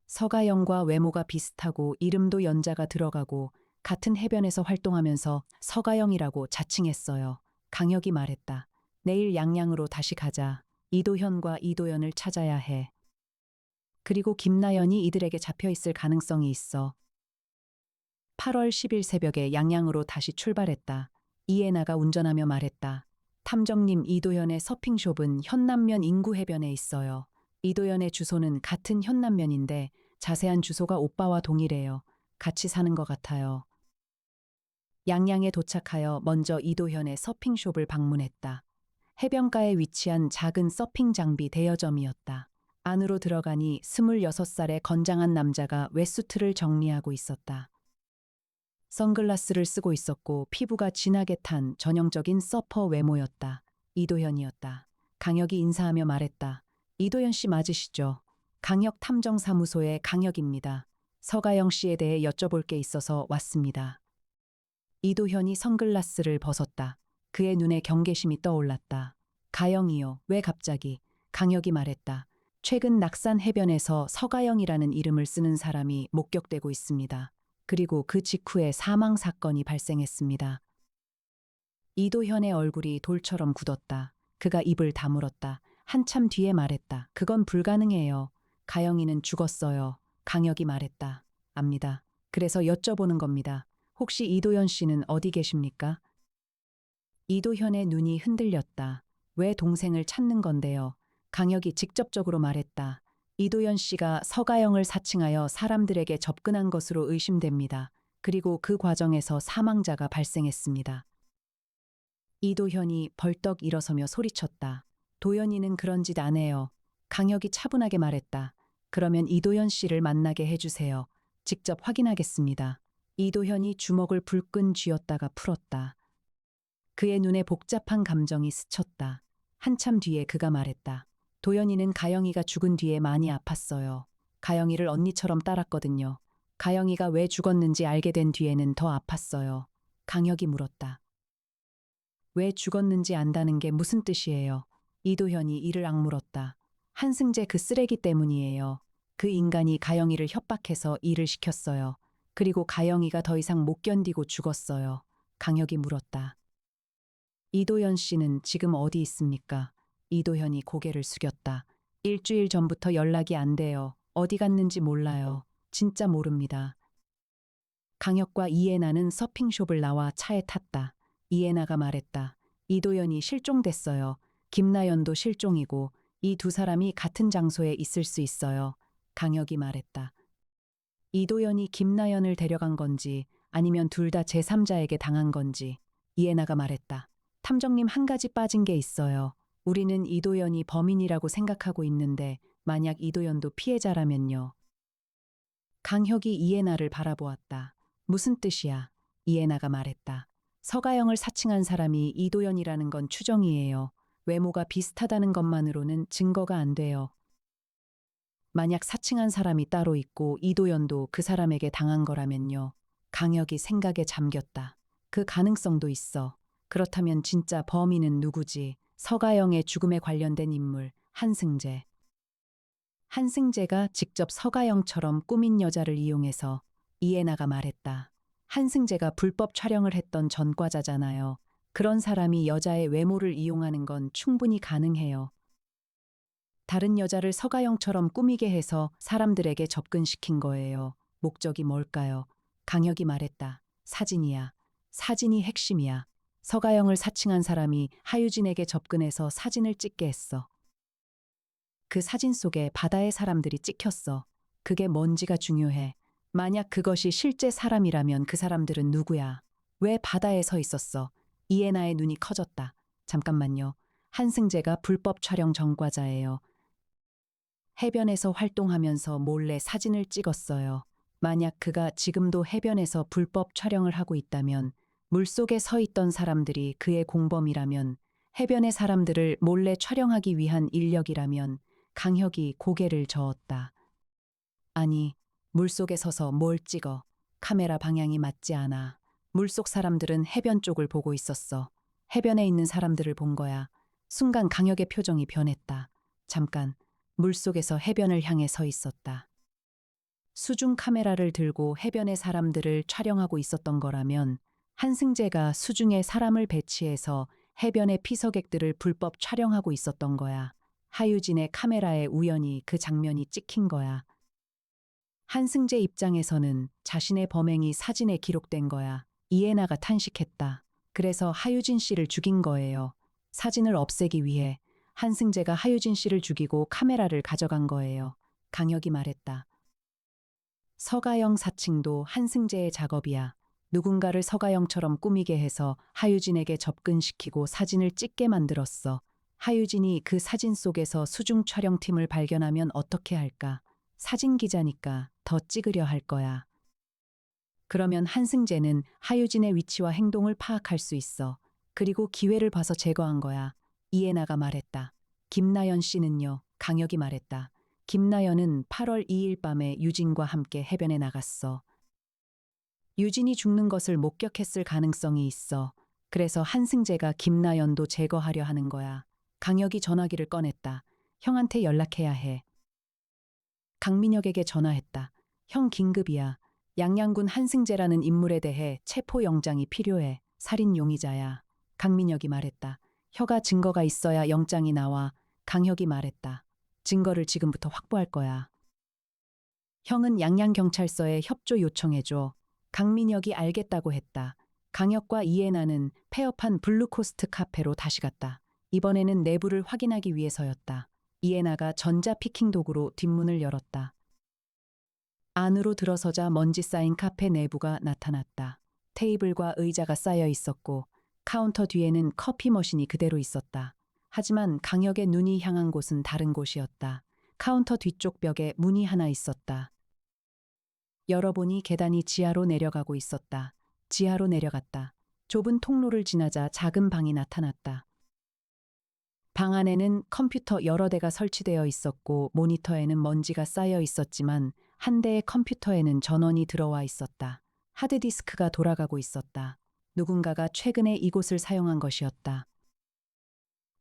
서가영과 외모가 비슷하고 이름도 연자가 들어가고 같은 해변에서 활동하면서 서가영이라고 자칭했어요. 강혁이 말했다. 내일 양양으로 다시 가자. 이도현과 이도연을 찾아야 해. 그리고 김나연이 이들에게 잡혀 있을 가능성이 있어. 8월 10일 새벽에 양양으로 다시 출발했다. 이해나가 운전하며 말했다. 탐정님, 이도현의 서핑숍은 현남면 인구 해변에 있어요. 이도현의 주소는 같은 현남면인데 자세한 주소가 오빠와 동일해요. 같이 사는 것 같아요. 양양에 도착하여 먼저 이도현의 서핑숍을 방문했다. 해변가에 위치한 작은 서핑 장비 대여점이었다. 안으로 들어가니 26살의 건장한 남자가 웨수트를 정리하고 있었다. 선글라스를 쓰고 있었고 피부가 진하게 탄 전형적인 서퍼 외모였다. 이도현이었다. 강혁이 인사하며 말했다. 이도현 씨 맞으시죠? 강혁 탐정사무소의 강혁입니다. 서가영 씨에 대해 여쭤볼 게 있어서 왔습니다. 이도현이 선글라스를 벗었다. 그의 눈에 경계심이 떠올랐다. 가영이요. 왜 갑자기? 강혁이 말했다. 최근 낙산 해변에서 서가영이라는 이름을 쓰는 사람이 목격되고 있습니다. 그리고 그 직후에 사망 사건이 발생했습니다. 이도현의 얼굴이 돌처럼 굳었다. 그가 입을 다물었다. 한참 뒤에 말했다. 그건 불가능해요. 가영이는 죽었어요. 강혁이 말했다. 압니다. 그래서 여쭤보는 겁니다. 혹시 이도현 씨는 어디 계십니까? 이도현의 눈이 흔들렸다. 왜 동생을 찾는 건데요? 강혁이 직접적으로 말했다. 이도현 씨가 서가영을 사칭하여 사람들에게 접근한 것으로 의심됩니다. 그리고 그 과정에서 사망자가 발생했습니다. 이도현이 벌떡 일어서며 소리쳤다. 도현이는 그런 짓 안 해요. 강혁이 차분하게 말했다. 그러면 이도현 씨를 만나게 해주세요. 직접 확인하겠습니다. 이도현이 주먹을 불끈 쥐었다가 풀었다. 그의 눈에 복잡한 감정이 스쳤다. 한참 뒤에 그가 말했다. 도연이는 가영이가 죽은 뒤에 많이 아팠어요. 가영이를 언니처럼 따랐거든요. 가영이가 왜 죽었는지 알게 된 뒤에는 더 아팠어요. 강혁이 물었다. 왜 죽었는지 안다는 게 무슨 뜻이에요? 이도현이 이를 악물었다. 한승재 그 쓰레기 때문이에요. 그 인간이 가영이를 협박해서 일을 시켰어요. 그리고 가영이가 더 이상 못 견디고 죽었어요. 강혁이 물었다. 이도현 씨는 지금 어디 있습니까? 이도현이 고개를 숙였다. 일주일 전부터 연락이 안 돼요. 어디 갔는지 몰라요. 진짜 모릅니다. 강혁과 이해나는 서핑숍을 나와 차에 탔다. 이해나가 말했다. 이도현이 실종됐어요. 김나연도 실종이고 이 두 사람이 같은 장소에 있을 수 있어요. 강혁이 말했다. 이도현이 김나연을 데려간 건지 아니면 둘 다 제3자에게 당한 건지. 이해나가 말했다. 탐정님 한 가지 빠진 게 있어요. 우리는 이도현이 범인이라고 생각하고 있는데 만약 이도현도 피해자라면요. 강혁이 이해나를 바라보았다. 무슨 뜻이야? 이해나가 말했다. 서가영을 사칭한 사람이 이도현이라는 건 추정이에요. 외모가 비슷하다는 것만으로는 증거가 안 돼요. 만약 사칭한 사람이 따로 있고 이도현도 그 사람에게 당한 거라면요. 강혁이 생각에 잠겼다. 그 가능성도 있어. 그렇다면 진짜 범인은 누구지? 서가영의 죽음에 관련된 인물, 한승재. 한승재가 직접 서가영처럼 꾸민 여자를 이용해서 이해나가 말했다. 한승재가 불법 촬영을 했던 전과자잖아요. 그런 사람이 여자의 외모를 이용하는 건 충분히 가능해요. 다른 여자를 서가영처럼 꾸미게 해서 사람들에게 접근시킨 거예요. 목적이 뭘까요? 강혁이 말했다. 사진이야. 사진이 핵심이야. 서가영을 사칭한 사람이 하유진에게 접근해서 사진을 찍게 했어. 그 사진 속에 바다의 사람들이 찍혔어. 그게 뭔지가 중요해. 만약 그것이 실제 사람이라면 그 사람들은 누구야? 왜 바다에 서 있었어? 이해나의 눈이 커졌다. 잠깐만요. 한승재가 불법 촬영 전과자예요. 해변에서 활동하면서 몰래 사진을 찍었어요. 만약 그가 지금도 해변에서 불법 촬영을 하고 있다면, 물속에 서 있던 사람들이 그의 공범이라면, 해변의 사람들을 몰래 촬영하기 위한 인력이라면, 강혁이 고개를 저었다. 아니, 물속에 서서 뭘 찍어. 카메라 방향이 맞지 않아. 물속 사람들은 해변 쪽을 보고 있었어. 해변에 있는 사람들을 본 거야. 순간 강혁의 표정이 변했다. 잠깐, 물속에서 해변을 향해 서 있었다. 수중 카메라를 들고 해변의 사람들을 촬영하고 있었던 거라면 한승재가 수중에 사람을 배치해서 해변의 피서객들을 불법 촬영하고 있었던 거야. 하유진의 카메라에 우연히 그 장면이 찍힌 거야. 한승재 입장에서는 자신의 범행이 사진에 기록된 거야. 이해나가 탄식했다. 그래서 하유진 씨를 죽인 거예요. 사진을 없애기 위해 한승재가 하유진 씨를 죽이고 카메라를 가져간 거예요. 강혁이 말했다. 서가영 사칭도 한승재의 작업이야. 누군가를 서가영처럼 꾸미게 해서 하유진에게 접근시키고 사진을 찍게 만들었어. 하유진이 그 사진 속에서 수중 촬영팀을 발견하면 어떻게 할까? 사진 기자니까 더 찍으려 할 거야. 그러면 한승재는 하유진의 위치와 행동을 파악할 수 있어. 그리고 기회를 봐서 제거한 거야. 이해나가 말했다. 김나연 씨는요? 강혁이 말했다. 김나연은 8월 2일 밤에 유진과 함께 해변에 나갔어. 유진이 죽는 것을 목격했을 가능성이 있어. 그래서 한승재가 김나연도 제거하려 하는 거야. 강혁이 전화기를 꺼냈다. 형한테 연락해야 해. 강민혁에게 전화했다. 형 긴급이야. 양양군 한승재라는 인물에 대해 체포영장이 필요해. 살인 용의자야. 강민혁이 말했다. 혀가 증거가 있어야 영장이 나와. 강혁이 말했다. 증거를 지금부터 확보할 거야. 형은 양양경찰서에 협조 요청해줘. 강민혁이 알겠다고 했다. 강혁과 이해나는 폐업한 블루코스트 카페로 다시 갔다. 이번에는 내부를 확인하기 위해서였다. 이해나가 전자피킹 도구로 뒷문을 열었다. 안으로 들어서자 먼지 쌓인 카페 내부가 나타났다. 테이블과 의자가 쌓여 있었고 카운터 뒤에는 커피 머신이 그대로 있었다. 하지만 강혁의 눈이 향한 곳은 다른 곳이었다. 카운터 뒤쪽 벽에 문이 하나 있었다. 열어보니 계단이 지하로 내려가고 있었다. 지하로 내려갔다. 좁은 통로를 지나자 작은 방이 나타났다. 방 안에는 컴퓨터 여러 대가 설치되어 있었고 모니터에는 먼지가 쌓여 있었지만 한 대의 컴퓨터에는 전원이 들어와 있었다. 하드디스크가 돌아가고 있었다. 누군가가 최근에 이곳을 사용한 것이었다.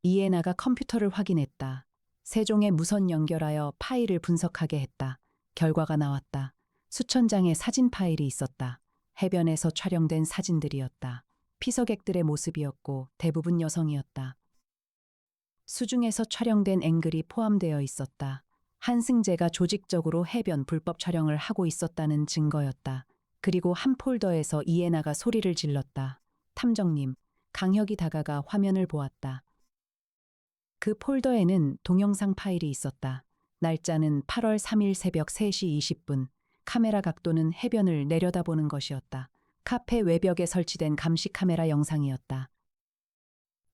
이해나가 컴퓨터를 확인했다. 세종의 무선 연결하여 파일을 분석하게 했다. 결과가 나왔다. 수천 장의 사진 파일이 있었다. 해변에서 촬영된 사진들이었다. 피서객들의 모습이었고 대부분 여성이었다. 수중에서 촬영된 앵글이 포함되어 있었다. 한승재가 조직적으로 해변 불법 촬영을 하고 있었다는 증거였다. 그리고 한 폴더에서 이해나가 소리를 질렀다. 탐정님, 강혁이 다가가 화면을 보았다. 그 폴더에는 동영상 파일이 있었다. 날짜는 8월 3일 새벽 3시 20분. 카메라 각도는 해변을 내려다보는 것이었다. 카페 외벽에 설치된 감시 카메라 영상이었다.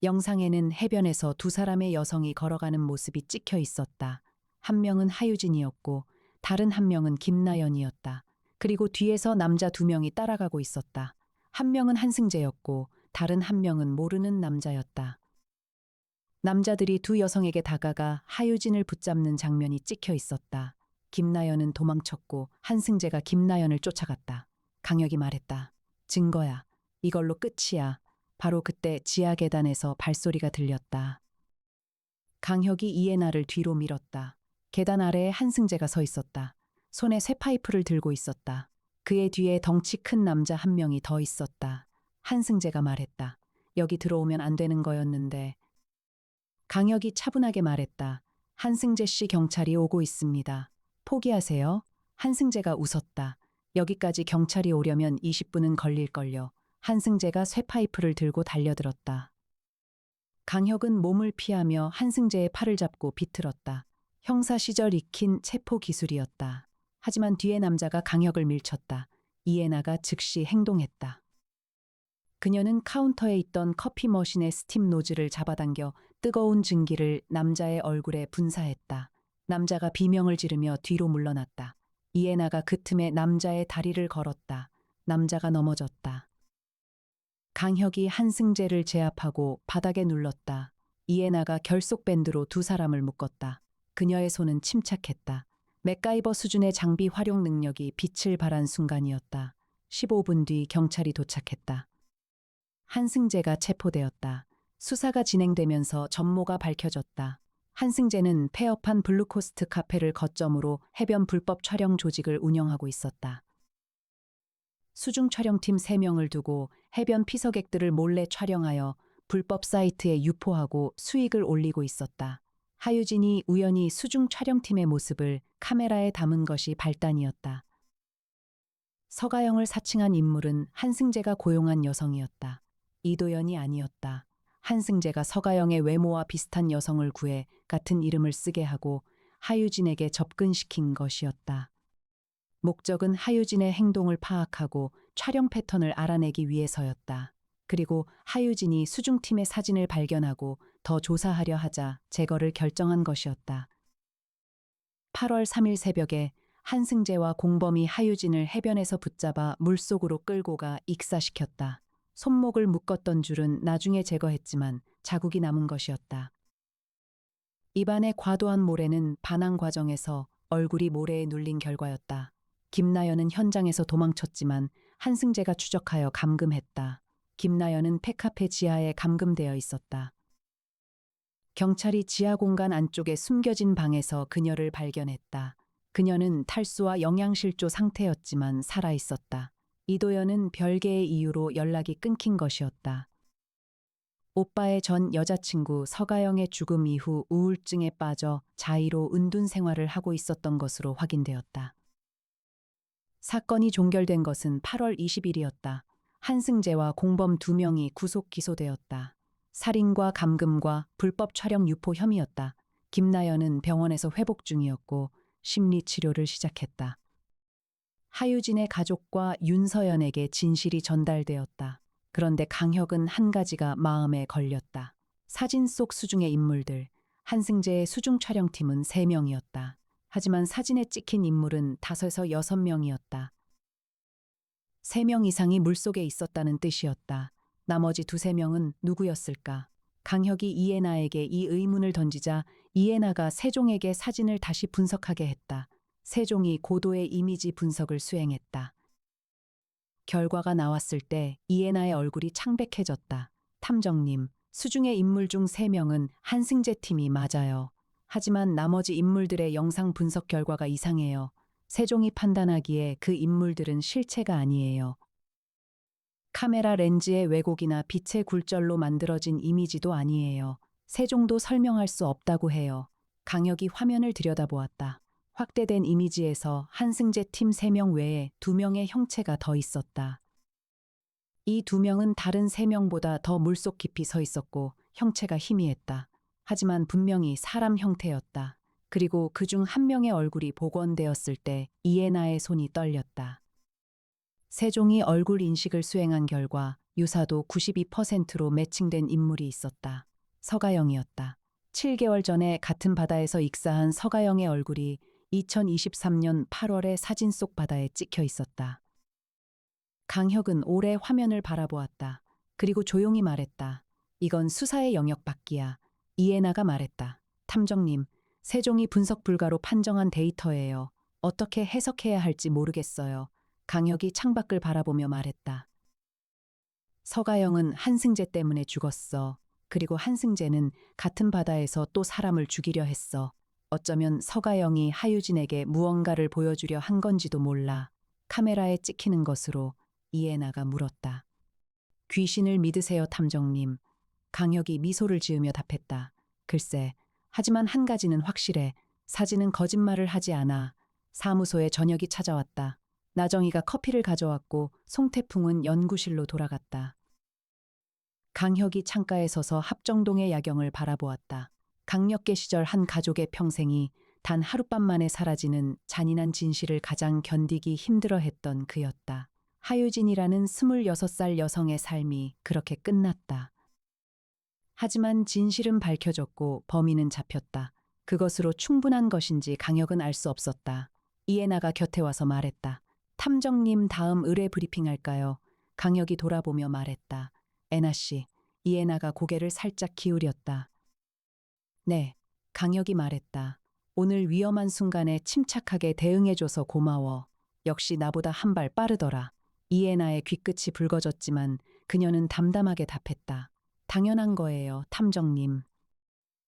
영상에는 해변에서 두 사람의 여성이 걸어가는 모습이 찍혀 있었다. 한 명은 하유진이었고 다른 한 명은 김나연이었다. 그리고 뒤에서 남자 두 명이 따라가고 있었다. 한 명은 한승재였고 다른 한 명은 모르는 남자였다. 남자들이 두 여성에게 다가가 하유진을 붙잡는 장면이 찍혀 있었다. 김나연은 도망쳤고 한승재가 김나연을 쫓아갔다. 강혁이 말했다. 증거야. 이걸로 끝이야. 바로 그때 지하 계단에서 발소리가 들렸다. 강혁이 이해나를 뒤로 밀었다. 계단 아래에 한승재가 서 있었다. 손에 쇠파이프를 들고 있었다. 그의 뒤에 덩치 큰 남자 한 명이 더 있었다. 한승재가 말했다. 여기 들어오면 안 되는 거였는데. 강혁이 차분하게 말했다. 한승재 씨 경찰이 오고 있습니다. 포기하세요. 한승재가 웃었다. 여기까지 경찰이 오려면 20분은 걸릴걸요. 한승재가 쇠파이프를 들고 달려들었다. 강혁은 몸을 피하며 한승재의 팔을 잡고 비틀었다. 형사 시절 익힌 체포 기술이었다. 하지만 뒤에 남자가 강혁을 밀쳤다. 이해나가 즉시 행동했다. 그녀는 카운터에 있던 커피 머신의 스팀 노즐을 잡아당겨 뜨거운 증기를 남자의 얼굴에 분사했다. 남자가 비명을 지르며 뒤로 물러났다. 이해나가 그 틈에 남자의 다리를 걸었다. 남자가 넘어졌다. 강혁이 한승재를 제압하고 바닥에 눌렀다. 이해나가 결속밴드로 두 사람을 묶었다. 그녀의 손은 침착했다. 맥가이버 수준의 장비 활용 능력이 빛을 발한 순간이었다. 15분 뒤 경찰이 도착했다. 한승재가 체포되었다. 수사가 진행되면서 전모가 밝혀졌다. 한승재는 폐업한 블루코스트 카페를 거점으로 해변 불법 촬영 조직을 운영하고 있었다. 수중 촬영팀 3명을 두고 해변 피서객들을 몰래 촬영하여 불법 사이트에 유포하고 수익을 올리고 있었다. 하유진이 우연히 수중 촬영팀의 모습을 카메라에 담은 것이 발단이었다. 서가영을 사칭한 인물은 한승재가 고용한 여성이었다. 이도연이 아니었다. 한승재가 서가영의 외모와 비슷한 여성을 구해 같은 이름을 쓰게 하고 하유진에게 접근시킨 것이었다. 목적은 하유진의 행동을 파악하고 촬영 패턴을 알아내기 위해서였다. 그리고 하유진이 수중팀의 사진을 발견하고 더 조사하려 하자 제거를 결정한 것이었다. 8월 3일 새벽에 한승재와 공범이 하유진을 해변에서 붙잡아 물속으로 끌고 가 익사시켰다. 손목을 묶었던 줄은 나중에 제거했지만 자국이 남은 것이었다. 입안의 과도한 모래는 반항 과정에서 얼굴이 모래에 눌린 결과였다. 김나연은 현장에서 도망쳤지만 한승재가 추적하여 감금했다. 김나연은 폐카페 지하에 감금되어 있었다. 경찰이 지하 공간 안쪽에 숨겨진 방에서 그녀를 발견했다. 그녀는 탈수와 영양실조 상태였지만 살아있었다. 이도연은 별개의 이유로 연락이 끊긴 것이었다. 오빠의 전 여자친구 서가영의 죽음 이후 우울증에 빠져 자의로 은둔 생활을 하고 있었던 것으로 확인되었다. 사건이 종결된 것은 8월 20일이었다. 한승재와 공범 2명이 구속 기소되었다. 살인과 감금과 불법 촬영 유포 혐의였다. 김나연은 병원에서 회복 중이었고 심리 치료를 시작했다. 하유진의 가족과 윤서연에게 진실이 전달되었다. 그런데 강혁은 한 가지가 마음에 걸렸다. 사진 속 수중의 인물들, 한승재의 수중 촬영팀은 3명이었다. 하지만 사진에 찍힌 인물은 5에서 6명이었다. 3명 이상이 물속에 있었다는 뜻이었다. 나머지 2~3명은 누구였을까? 강혁이 이해나에게 이 의문을 던지자 이해나가 세종에게 사진을 다시 분석하게 했다. 세종이 고도의 이미지 분석을 수행했다. 결과가 나왔을 때 이해나의 얼굴이 창백해졌다. 탐정님, 수중의 인물 중 3명은 한승재 팀이 맞아요. 하지만 나머지 인물들의 영상 분석 결과가 이상해요. 세종이 판단하기에 그 인물들은 실체가 아니에요. 카메라 렌즈의 왜곡이나 빛의 굴절로 만들어진 이미지도 아니에요. 세종도 설명할 수 없다고 해요. 강혁이 화면을 들여다보았다. 확대된 이미지에서 한승재 팀 3명 외에 2명의 형체가 더 있었다. 이 2명은 다른 3명보다 더 물속 깊이 서 있었고 형체가 희미했다. 하지만 분명히 사람 형태였다. 그리고 그중 1명의 얼굴이 복원되었을 때 이해나의 손이 떨렸다. 세종이 얼굴 인식을 수행한 결과 유사도 92%로 매칭된 인물이 있었다. 서가영이었다. 7개월 전에 같은 바다에서 익사한 서가영의 얼굴이 2023년 8월에 사진 속 바다에 찍혀 있었다. 강혁은 오래 화면을 바라보았다. 그리고 조용히 말했다. 이건 수사의 영역 밖이야. 이해나가 말했다. 탐정님, 세종이 분석 불가로 판정한 데이터예요. 어떻게 해석해야 할지 모르겠어요. 강혁이 창밖을 바라보며 말했다. 서가영은 한승재 때문에 죽었어. 그리고 한승재는 같은 바다에서 또 사람을 죽이려 했어. 어쩌면 서가영이 하유진에게 무언가를 보여주려 한 건지도 몰라. 카메라에 찍히는 것으로 이해나가 물었다. 귀신을 믿으세요, 탐정님. 강혁이 미소를 지으며 답했다. 글쎄, 하지만 한 가지는 확실해. 사진은 거짓말을 하지 않아. 사무소에 저녁이 찾아왔다. 나정이가 커피를 가져왔고 송태풍은 연구실로 돌아갔다. 강혁이 창가에 서서 합정동의 야경을 바라보았다. 강력계 시절 한 가족의 평생이 단 하룻밤 만에 사라지는 잔인한 진실을 가장 견디기 힘들어했던 그였다. 하유진이라는 26살 여성의 삶이 그렇게 끝났다. 하지만 진실은 밝혀졌고 범인은 잡혔다. 그것으로 충분한 것인지 강혁은 알 수 없었다. 이해나가 곁에 와서 말했다. 탐정님, 다음 의뢰 브리핑할까요? 강혁이 돌아보며 말했다. 애나 씨. 이해나가 고개를 살짝 기울였다. 네, 강혁이 말했다. 오늘 위험한 순간에 침착하게 대응해줘서 고마워. 역시 나보다 한 발 빠르더라. 이해나의 귀끝이 붉어졌지만 그녀는 담담하게 답했다. 당연한 거예요, 탐정님.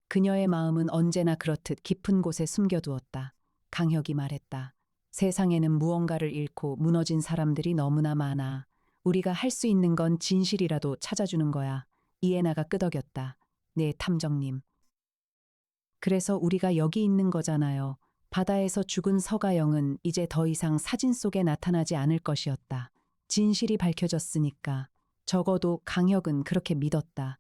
그녀의 마음은 언제나 그렇듯 깊은 곳에 숨겨두었다. 강혁이 말했다. 세상에는 무언가를 잃고 무너진 사람들이 너무나 많아. 우리가 할 수 있는 건 진실이라도 찾아주는 거야. 이해나가 끄덕였다. 네, 탐정님. 그래서 우리가 여기 있는 거잖아요. 바다에서 죽은 서가영은 이제 더 이상 사진 속에 나타나지 않을 것이었다. 진실이 밝혀졌으니까. 적어도 강혁은 그렇게 믿었다.